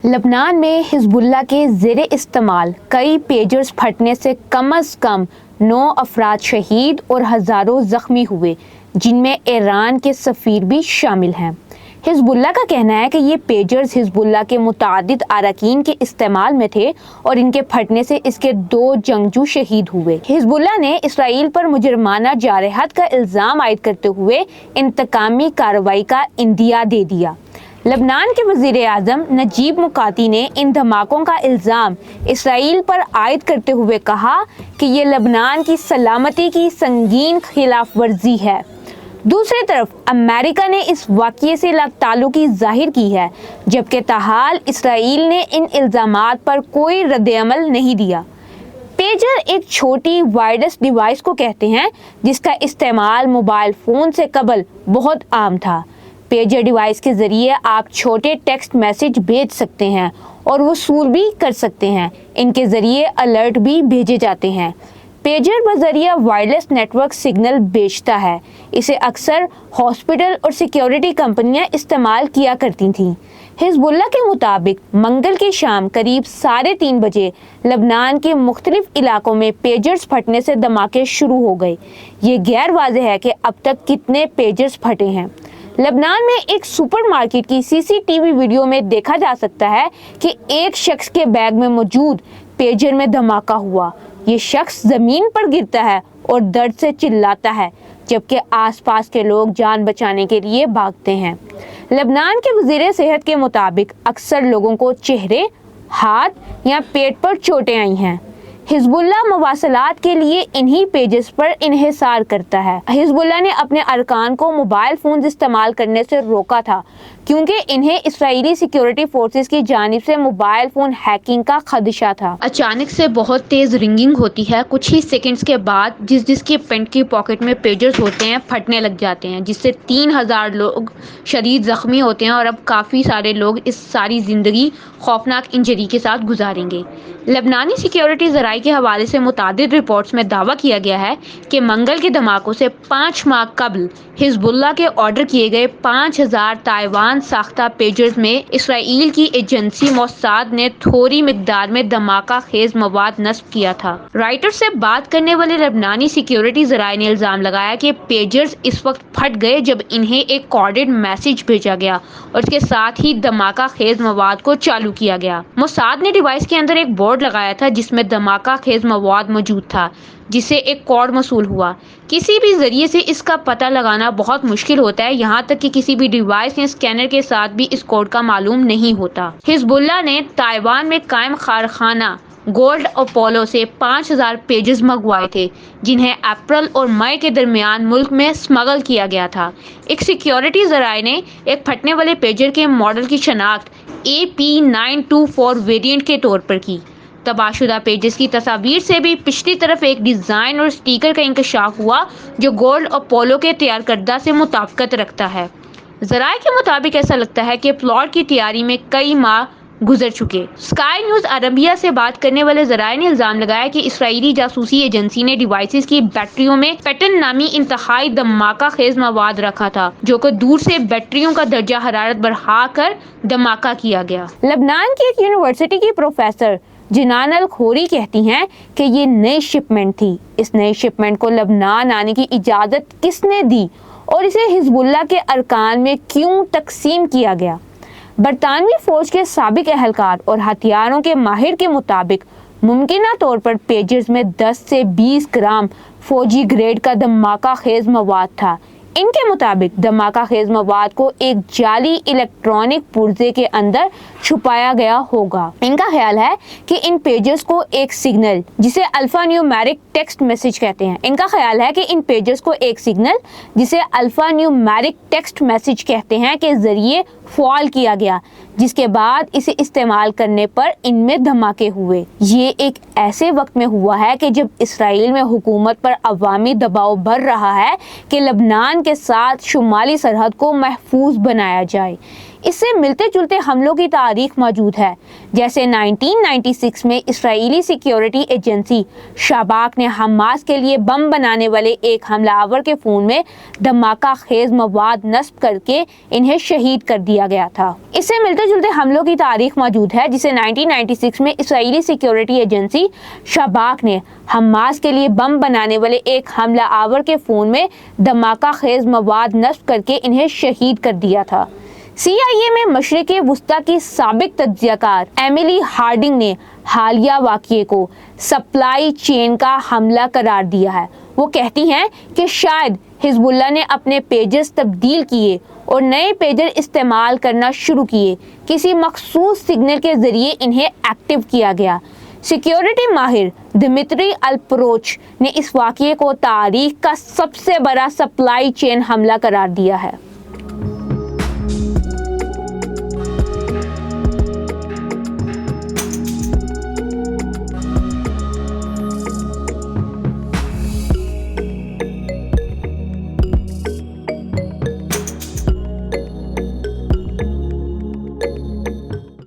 लबनान में हिजबुल्लाह के ज़ेरे इस्तेमाल कई पेजर्स फटने से कम कम 9 अफराद शहीद और हज़ारों ज़ख्मी हुए, जिनमें ईरान के सफ़ीर भी शामिल हैं। हिजबुल्लाह का कहना है कि ये पेजर्स हिजबुल्लाह के मुतादिद अरकान के इस्तेमाल में थे और इनके फटने से इसके 2 जंगजू शहीद हुए। हिजबुल्लाह ने इसराइल पर मुजरमाना जारहत का इल्ज़ाम आयद करते हुए इंतकामी कार्रवाई का इंदिया दे दिया। लबनान के वज़ीर आज़म नजीब मुकाती ने इन धमाकों का इल्ज़ाम इसराइल पर आयद करते हुए कहा कि ये लबनान की सलामती की संगीन खिलाफ वर्जी है। दूसरी तरफ अमेरिका ने इस वाक़ये से ताल्लुकी ज़ाहिर की है, जबकि ताहाल इसराइल ने इन इल्ज़ामात पर कोई रद्द-ए-अमल नहीं दिया। पेजर एक छोटी वायरलेस डिवाइस को कहते हैं जिसका इस्तेमाल मोबाइल फ़ोन से कबल बहुत आम था। पेजर डिवाइस के ज़रिए आप छोटे टेक्स्ट मैसेज भेज सकते हैं और वसूल भी कर सकते हैं। इनके ज़रिए अलर्ट भी भेजे जाते हैं। पेजर बज़रिया वायरलेस नेटवर्क सिग्नल भेजता है। इसे अक्सर हॉस्पिटल और सिक्योरिटी कंपनियां इस्तेमाल किया करती थीं। हिजबुल्लाह के मुताबिक मंगल की शाम करीब 3:30 बजे लबनान के मुख्तलिफ इलाकों में पेजर्स फटने से धमाके शुरू हो गए। ये गैर वाज़ेह है कि अब तक कितने पेजर्स फटे हैं। लबनान में एक सुपरमार्केट की सीसीटीवी वीडियो में देखा जा सकता है कि एक शख्स के बैग में मौजूद पेजर में धमाका हुआ। ये शख्स ज़मीन पर गिरता है और दर्द से चिल्लाता है, जबकि आसपास के लोग जान बचाने के लिए भागते हैं। लबनान के वज़ीर सेहत के मुताबिक अक्सर लोगों को चेहरे, हाथ या पेट पर चोटें आई हैं। हिजबुल्लाह मवासलात के लिए इन्हीं पेजेस पर इन्हिसार करता है। हिजबुल्लाह ने अपने अरकान को मोबाइल फ़ोन इस्तेमाल करने से रोका था क्योंकि इन्हें इसराइली सिक्योरिटी फोर्सेस की जानिब से मोबाइल फ़ोन हैकिंग का खदशा था। अचानक से बहुत तेज़ रिंगिंग होती है। कुछ ही सेकंड्स के बाद जिसकी पेंट की पॉकेट में पेजर्स होते हैं फटने लग जाते हैं, जिससे 3000 लोग शदीद ज़ख्मी होते हैं और अब काफ़ी सारे लोग इस सारी ज़िंदगी खौफनाक इंजरी के साथ गुजारेंगे। लबनानी सिक्योरिटी ज़राई के हवाले से मुतादिद रिपोर्ट्स में दावा किया गया है कि मंगल के धमाकों से 5 माह कबल हिजबुल्लाह के ऑर्डर किए गए 5000 ताइवान साख्ता पेजर्स में इसराइल की एजेंसी मोसाद ने थोड़ी मिकदार में धमाका खेज मवाद नस्ब किया था। राइटर से बात करने वाले लबनानी सिक्योरिटी ज़राई ने इल्ज़ाम लगाया कि पेजर्स इस वक्त फट गए जब इन्हें एक कोडेड मैसेज भेजा गया और इसके साथ ही धमाका खेज मवाद को चालू किया गया। मोसाद ने डिवाइस के अंदर एक बोर्ड लगाया था जिसमें धमाका खेज मवाद मौजूद था, जिसे एक कोड मौसूल हुआ। किसी भी जरिए से इसका पता लगाना बहुत मुश्किल होता है, यहाँ तक कि किसी भी डिवाइस या स्कैनर के साथ भी इस कोड का मालूम नहीं होता। हिजबुल्लाह ने ताइवान में कायम कारखाना गोल्ड अपोलो से 5000 पेजेस मंगवाए थे, जिन्हें अप्रैल और मई के दरमियान मुल्क में स्मगल किया गया था। एक सिक्योरिटी ज़राए ने एक फटने वाले पेजर के मॉडल की शनाख्त AP924 वेरिएंट के तौर पर की। तबाहशुदा पेजेस की तस्वीर से भी पिछली तरफ एक डिज़ाइन और स्टिकर का इंकशाफ हुआ जो गोल्ड अपोलो के तैयार करदा से मुताबिकत रखता है। ज़राए के मुताबिक ऐसा लगता है कि प्लॉट की तैयारी में कई माह गुजर चुके। स्काई न्यूज़ अरबिया से बात करने वाले ज़राए ने इल्ज़ाम लगाया कि इसराइली जासूसी एजेंसी ने डिवाइसेस की बैटरियों में पेटन नामी इंतहाई धमाका खेज मवाद रखा था, जो कि दूर से बैटरियों का दर्जा हरारत बढ़ा कर धमाका किया गया। लबनान की एक यूनिवर्सिटी की प्रोफेसर जिनान अल खोरी कहती हैं कि ये नई शिपमेंट थी। इस नई शिपमेंट को लबनान आने की इजाज़त किसने दी और इसे हिजबुल्लाह के अरकान में क्यों तकसीम किया गया? बरतानवी फ़ौज के साबिक एहलकार और हथियारों के माहिर के मुताबिक मुमकिना तौर पर पेजर्स में 10 से 20 ग्राम फ़ौजी ग्रेड का धमाका खेज मवाद था। इनके मुताबिक धमाका खेज मवाद को एक जाली इलेक्ट्रॉनिक पुर्जे के अंदर छुपाया गया होगा। इनका ख्याल है कि इन पेजर्स को एक सिग्नल जिसे अल्फा न्यूमेरिक टेक्स्ट मैसेज कहते हैं इनका ख्याल है कि इन पेजर्स को एक सिग्नल जिसे अल्फा न्यूमेरिक टेक्स्ट मैसेज कहते हैं के जरिए फॉल किया गया, जिसके बाद इसे इस्तेमाल करने पर इनमें धमाके हुए। ये एक ऐसे वक्त में हुआ है कि जब इसराइल में हुकूमत पर अवामी दबाव बढ़ रहा है कि लबनान के साथ शुमाली सरहद को महफूज बनाया जाए। اس سے ملتے جلتے حملوں کی تاریخ موجود ہے، جیسے 1996 میں اسرائیلی سیکیورٹی ایجنسی شباک نے حماس کے لیے بم بنانے والے ایک حملہ آور کے فون میں دھماکہ خیز مواد نصب کر کے انہیں شہید کر دیا گیا تھا۔ اس سے ملتے جلتے حملوں کی تاریخ موجود ہے، جسے 1996 میں اسرائیلی سیکیورٹی ایجنسی شباک نے حماس کے لیے بم بنانے والے ایک حملہ آور کے فون میں دھماکہ خیز مواد نصب کر کے انہیں شہید کر دیا تھا۔ CIA میں مشرق وسطی کی سابق تجزیہ کار ایملی ہارڈنگ نے حالیہ واقعے کو سپلائی چین کا حملہ قرار دیا ہے۔ وہ کہتی ہیں کہ شاید حزب اللہ نے اپنے پیجز تبدیل کیے اور نئے پیجر استعمال کرنا شروع کیے، کسی مخصوص سگنل کے ذریعے انہیں ایکٹیو کیا گیا۔ سیکیورٹی ماہر دمتری الپروچ نے اس واقعے کو تاریخ کا سب سے بڑا سپلائی چین حملہ قرار دیا ہے۔